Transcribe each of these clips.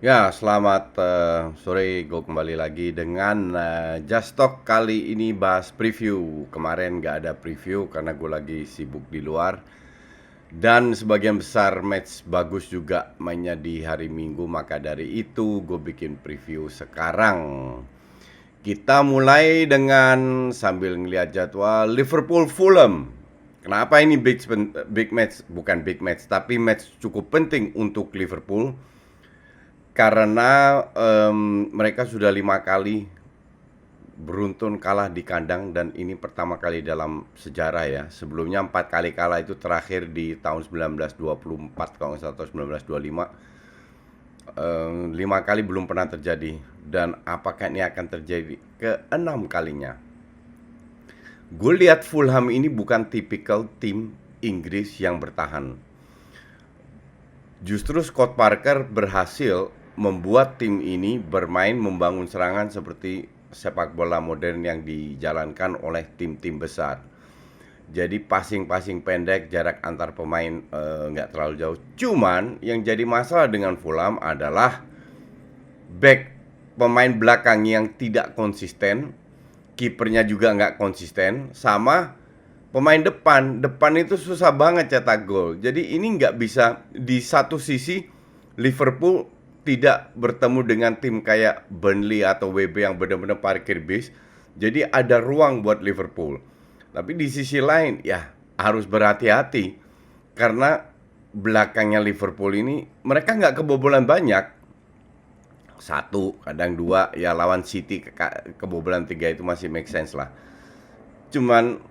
Ya, selamat sore. Gue kembali lagi dengan Just Talk. Kali ini bahas preview. Kemarin nggak ada preview karena gue lagi sibuk di luar. Dan sebagian besar match bagus juga mainnya di hari Minggu. Maka dari itu gue bikin preview sekarang. Kita mulai dengan sambil ngeliat jadwal Liverpool Fulham. Kenapa ini big match? Bukan big match, tapi match cukup penting untuk Liverpool karena mereka sudah 5 kali beruntun kalah di kandang dan ini pertama kali dalam sejarah ya. Sebelumnya 4 kali kalah itu terakhir di tahun 1924 kalau nggak salah, atau 1925. 5 kali belum pernah terjadi, dan apakah ini akan terjadi ke-6 kalinya? Gue lihat Fulham ini bukan tipikal tim Inggris yang bertahan. Justru Scott Parker berhasil membuat tim ini bermain membangun serangan seperti sepak bola modern yang dijalankan oleh tim-tim besar. Jadi passing-passing pendek, jarak antar pemain nggak terlalu jauh. Cuman yang jadi masalah dengan Fulham adalah pemain belakang yang tidak konsisten, kipernya juga nggak konsisten, sama pemain depan itu susah banget cetak gol. Jadi ini nggak bisa. Di satu sisi Liverpool tidak bertemu dengan tim kayak Burnley atau WB yang benar-benar parkir bis, jadi ada ruang buat Liverpool. Tapi di sisi lain ya harus berhati-hati karena belakangnya Liverpool ini mereka nggak kebobolan banyak. Satu, kadang dua, ya lawan City kebobolan 3 itu masih make sense lah. Cuman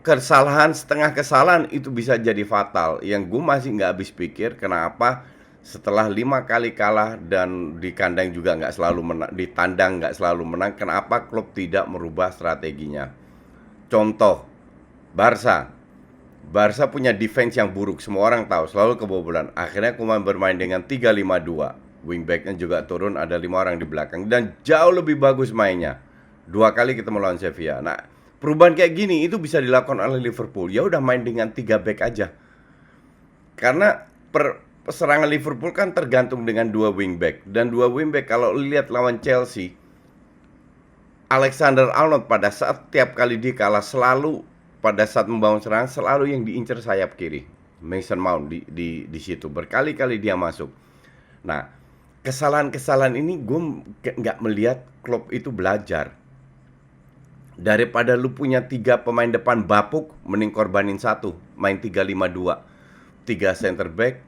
setengah kesalahan itu bisa jadi fatal. Yang gue masih nggak habis pikir kenapa setelah 5 kali kalah dan di kandang juga nggak selalu menang, di tandang nggak selalu menang, kenapa klub tidak merubah strateginya? Contoh, Barca. Barca punya defense yang buruk, semua orang tahu, selalu kebobolan. Akhirnya Koeman bermain dengan 3-5-2. Wingbacknya juga turun, ada 5 orang di belakang dan jauh lebih bagus mainnya. 2 kali kita melawan Sevilla. Nah, perubahan kayak gini itu bisa dilakukan oleh Liverpool. Ya udah main dengan 3 back aja. Karena serangan Liverpool kan tergantung dengan 2 wingback, dan 2 wingback kalau lihat lawan Chelsea, Alexander-Arnold pada saat tiap kali dia kalah selalu pada saat membangun serangan selalu yang diincar sayap kiri. Mason Mount di situ berkali-kali dia masuk. Nah, kesalahan-kesalahan ini gue nggak melihat klub itu belajar. Daripada lu punya 3 pemain depan bapuk, mending korbanin satu, main 3-5-2, 3 center back,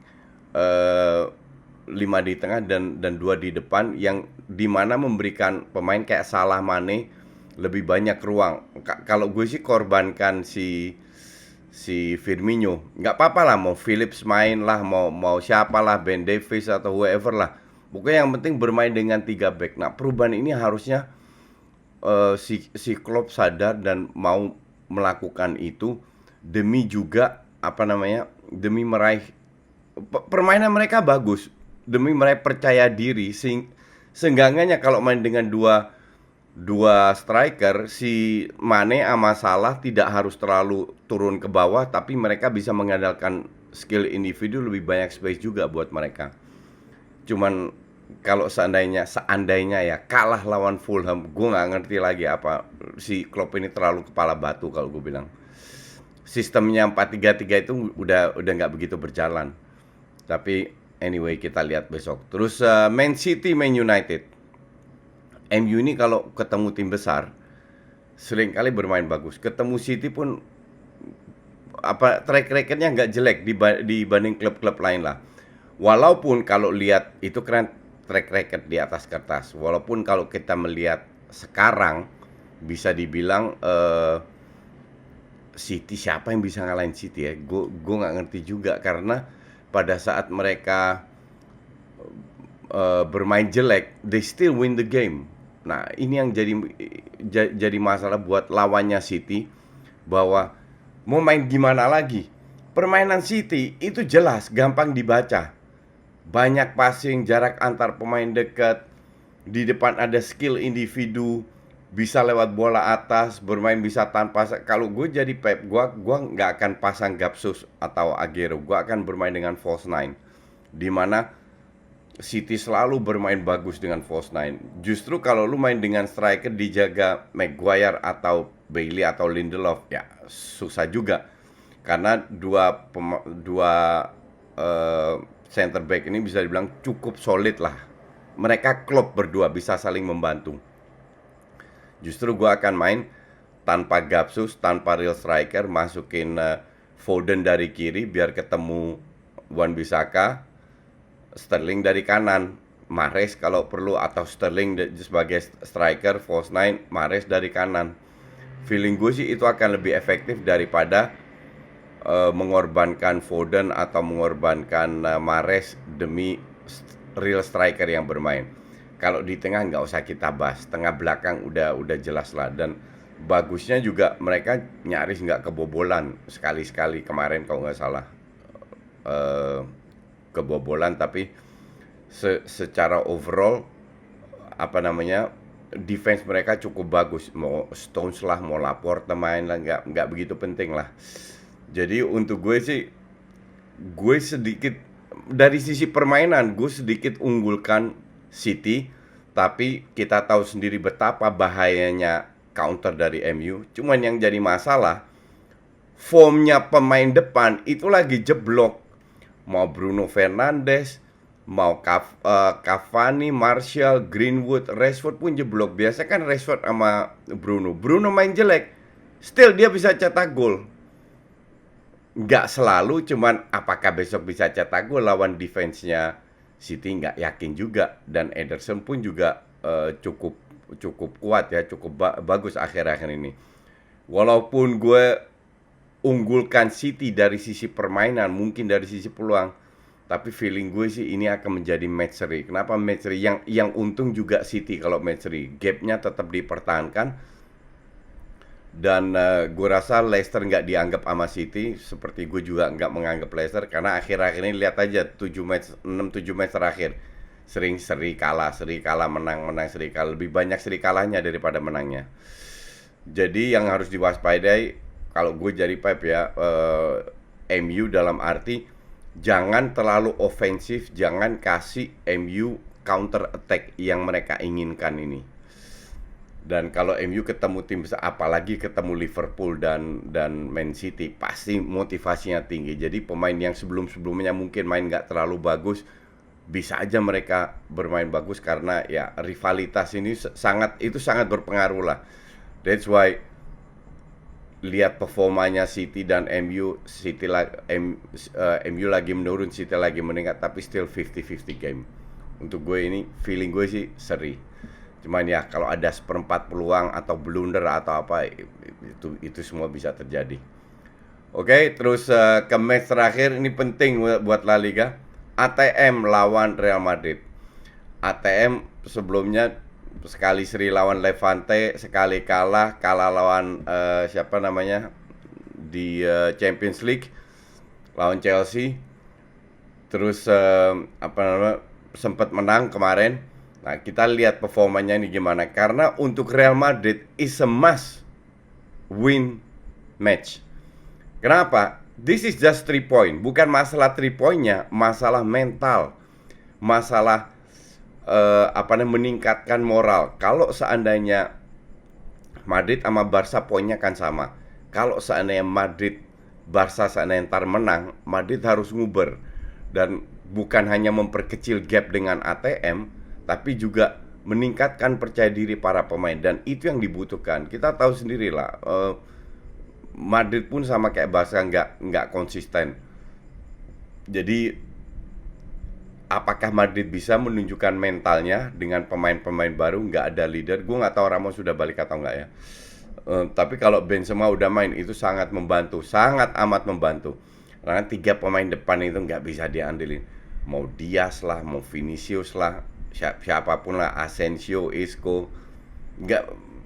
5 di tengah dan 2 di depan, yang dimana memberikan pemain kayak Salah, Mane lebih banyak ruang. Kalau gue sih korbankan si Firmino. Nggak apa-apa lah, mau Phillips main lah, mau siapa lah, Ben Davies atau whoever lah. Pokoknya yang penting bermain dengan 3 back. Nah, perubahan ini harusnya si Klopp sadar dan mau melakukan itu demi juga demi meraih permainan mereka bagus, demi meraih percaya diri. Seenggaknya kalau main dengan dua striker, si Mane sama Salah tidak harus terlalu turun ke bawah, tapi mereka bisa mengandalkan skill individu, lebih banyak space juga buat mereka. Cuman kalau seandainya ya kalah lawan Fulham, gue nggak ngerti lagi apa si Klopp ini terlalu kepala batu kalau gue bilang. Sistemnya 4-3-3 itu udah nggak begitu berjalan. Tapi anyway, kita lihat besok. Terus Man City, Man United. MU ini kalau ketemu tim besar sering kali bermain bagus. Ketemu City pun track recordnya nggak jelek dibanding klub-klub lain lah. Walaupun kalau lihat itu keren track record di atas kertas. Walaupun kalau kita melihat sekarang bisa dibilang City, siapa yang bisa ngalahin City ya? Gue nggak ngerti juga karena pada saat mereka bermain jelek, they still win the game. Nah, ini yang jadi masalah buat lawannya City, bahwa mau main gimana lagi. Permainan City itu jelas gampang dibaca. Banyak passing, jarak antar pemain dekat, di depan ada skill individu, bisa lewat bola atas, bermain bisa tanpa. Kalau gue jadi Pep, gue nggak akan pasang Gapsus atau Aguero, gue akan bermain dengan false nine, di mana City selalu bermain bagus dengan false nine. Justru kalau lu main dengan striker dijaga Maguire atau Bailey atau Lindelof, ya susah juga. Karena dua center back ini bisa dibilang cukup solid lah. Mereka klop berdua, bisa saling membantu. Justru gua akan main tanpa Gapsus, tanpa real striker, masukin Foden dari kiri biar ketemu Wan-Bissaka, Sterling dari kanan, Mahrez kalau perlu, atau Sterling sebagai striker, false nine, Mahrez dari kanan. Feeling gue sih itu akan lebih efektif daripada mengorbankan Foden atau mengorbankan Mahrez demi real striker yang bermain. Kalau di tengah nggak usah kita bahas, tengah belakang udah jelas lah. Dan bagusnya juga mereka nyaris nggak kebobolan, sekali-sekali kemarin kalau nggak salah kebobolan, tapi secara overall apa namanya, defense mereka cukup bagus. Mau Stones lah, mau Laporte main lah, nggak begitu penting lah. Jadi untuk gue sih, gue sedikit dari sisi permainan gue sedikit unggulkan City, tapi kita tahu sendiri betapa bahayanya counter dari MU. Cuman yang jadi masalah, formnya pemain depan itu lagi jeblok. Mau Bruno Fernandes, mau Cavani, Martial, Greenwood, Rashford pun jeblok. Biasa kan Rashford sama Bruno main jelek, still dia bisa cetak gol. Nggak selalu, cuman apakah besok bisa cetak gol lawan defense-nya City nggak yakin juga. Dan Ederson pun juga cukup kuat ya, cukup bagus akhir-akhir ini. Walaupun gue unggulkan City dari sisi permainan, mungkin dari sisi peluang, tapi feeling gue sih ini akan menjadi match seri. Kenapa match seri? Yang untung juga City kalau match seri. Gapnya tetap dipertahankan. Dan gue rasa Leicester nggak dianggap sama City, seperti gue juga nggak menganggap Leicester, karena akhir-akhir ini lihat aja 6-7 match terakhir sering seri kalah, menang, seri kalah. Lebih banyak seri kalahnya daripada menangnya. Jadi yang harus diwaspadai kalau gue jadi Pep ya, MU dalam arti jangan terlalu ofensif, jangan kasih MU counter attack yang mereka inginkan ini. Dan kalau MU ketemu tim besar, apalagi ketemu Liverpool dan Man City, pasti motivasinya tinggi. Jadi pemain yang sebelum-sebelumnya mungkin main nggak terlalu bagus, bisa aja mereka bermain bagus, karena ya rivalitas ini sangat berpengaruh lah. That's why lihat performanya City dan MU, MU lagi menurun, City lagi meningkat, tapi still 50-50 game. Untuk gue ini feeling gue sih seri. Cuman ya kalau ada seperempat peluang atau blunder atau apa, itu semua bisa terjadi. Oke, terus ke match terakhir ini penting buat La Liga. ATM lawan Real Madrid. ATM sebelumnya sekali seri lawan Levante, sekali kalah lawan siapa namanya di Champions League lawan Chelsea. Terus sempat menang kemarin. Nah, kita lihat performanya ini gimana. Karena untuk Real Madrid is a must win match. Kenapa? This is just 3 point. Bukan masalah 3 pointnya, masalah mental. Masalah meningkatkan moral. Kalau seandainya Madrid sama Barca poinnya kan sama. Kalau seandainya Barca seandainya ntar menang, Madrid harus nguber. Dan bukan hanya memperkecil gap dengan ATM, tapi juga meningkatkan percaya diri para pemain, dan itu yang dibutuhkan. Kita tahu sendirilah, Madrid pun sama kayak Barca nggak konsisten. Jadi apakah Madrid bisa menunjukkan mentalnya dengan pemain-pemain baru, nggak ada leader? Gue nggak tahu Ramos sudah balik atau nggak ya. Tapi kalau Benzema udah main, itu sangat membantu, sangat amat membantu. Karena 3 pemain depan itu nggak bisa diandelin. Mau Diaz lah, mau Vinicius lah, siapapun lah, Asensio, Isco,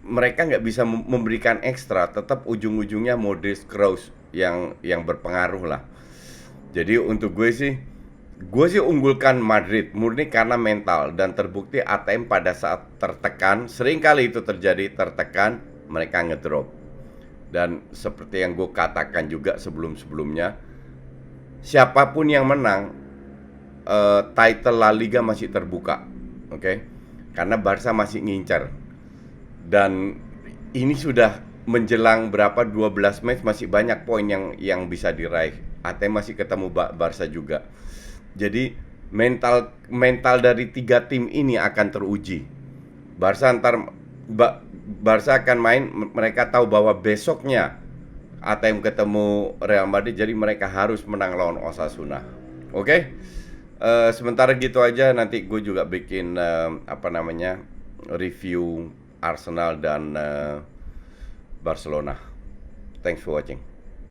mereka nggak bisa memberikan ekstra. Tetap ujung-ujungnya Modric, Kroos yang berpengaruh lah. Jadi untuk gue sih unggulkan Madrid murni karena mental, dan terbukti ATM pada saat tertekan, sering kali itu terjadi, tertekan mereka ngedrop. Dan seperti yang gue katakan juga sebelum-sebelumnya, siapapun yang menang, title La Liga masih terbuka, oke? Karena Barca masih ngincar. Dan ini sudah menjelang berapa 12 match, masih banyak poin yang bisa diraih. ATM masih ketemu Barca juga. Jadi mental dari tiga tim ini akan teruji. Barca Barca akan main, mereka tahu bahwa besoknya ATM ketemu Real Madrid, jadi mereka harus menang lawan Osasuna. Oke? Sementara gitu aja, nanti gue juga bikin review Arsenal dan Barcelona. Thanks for watching.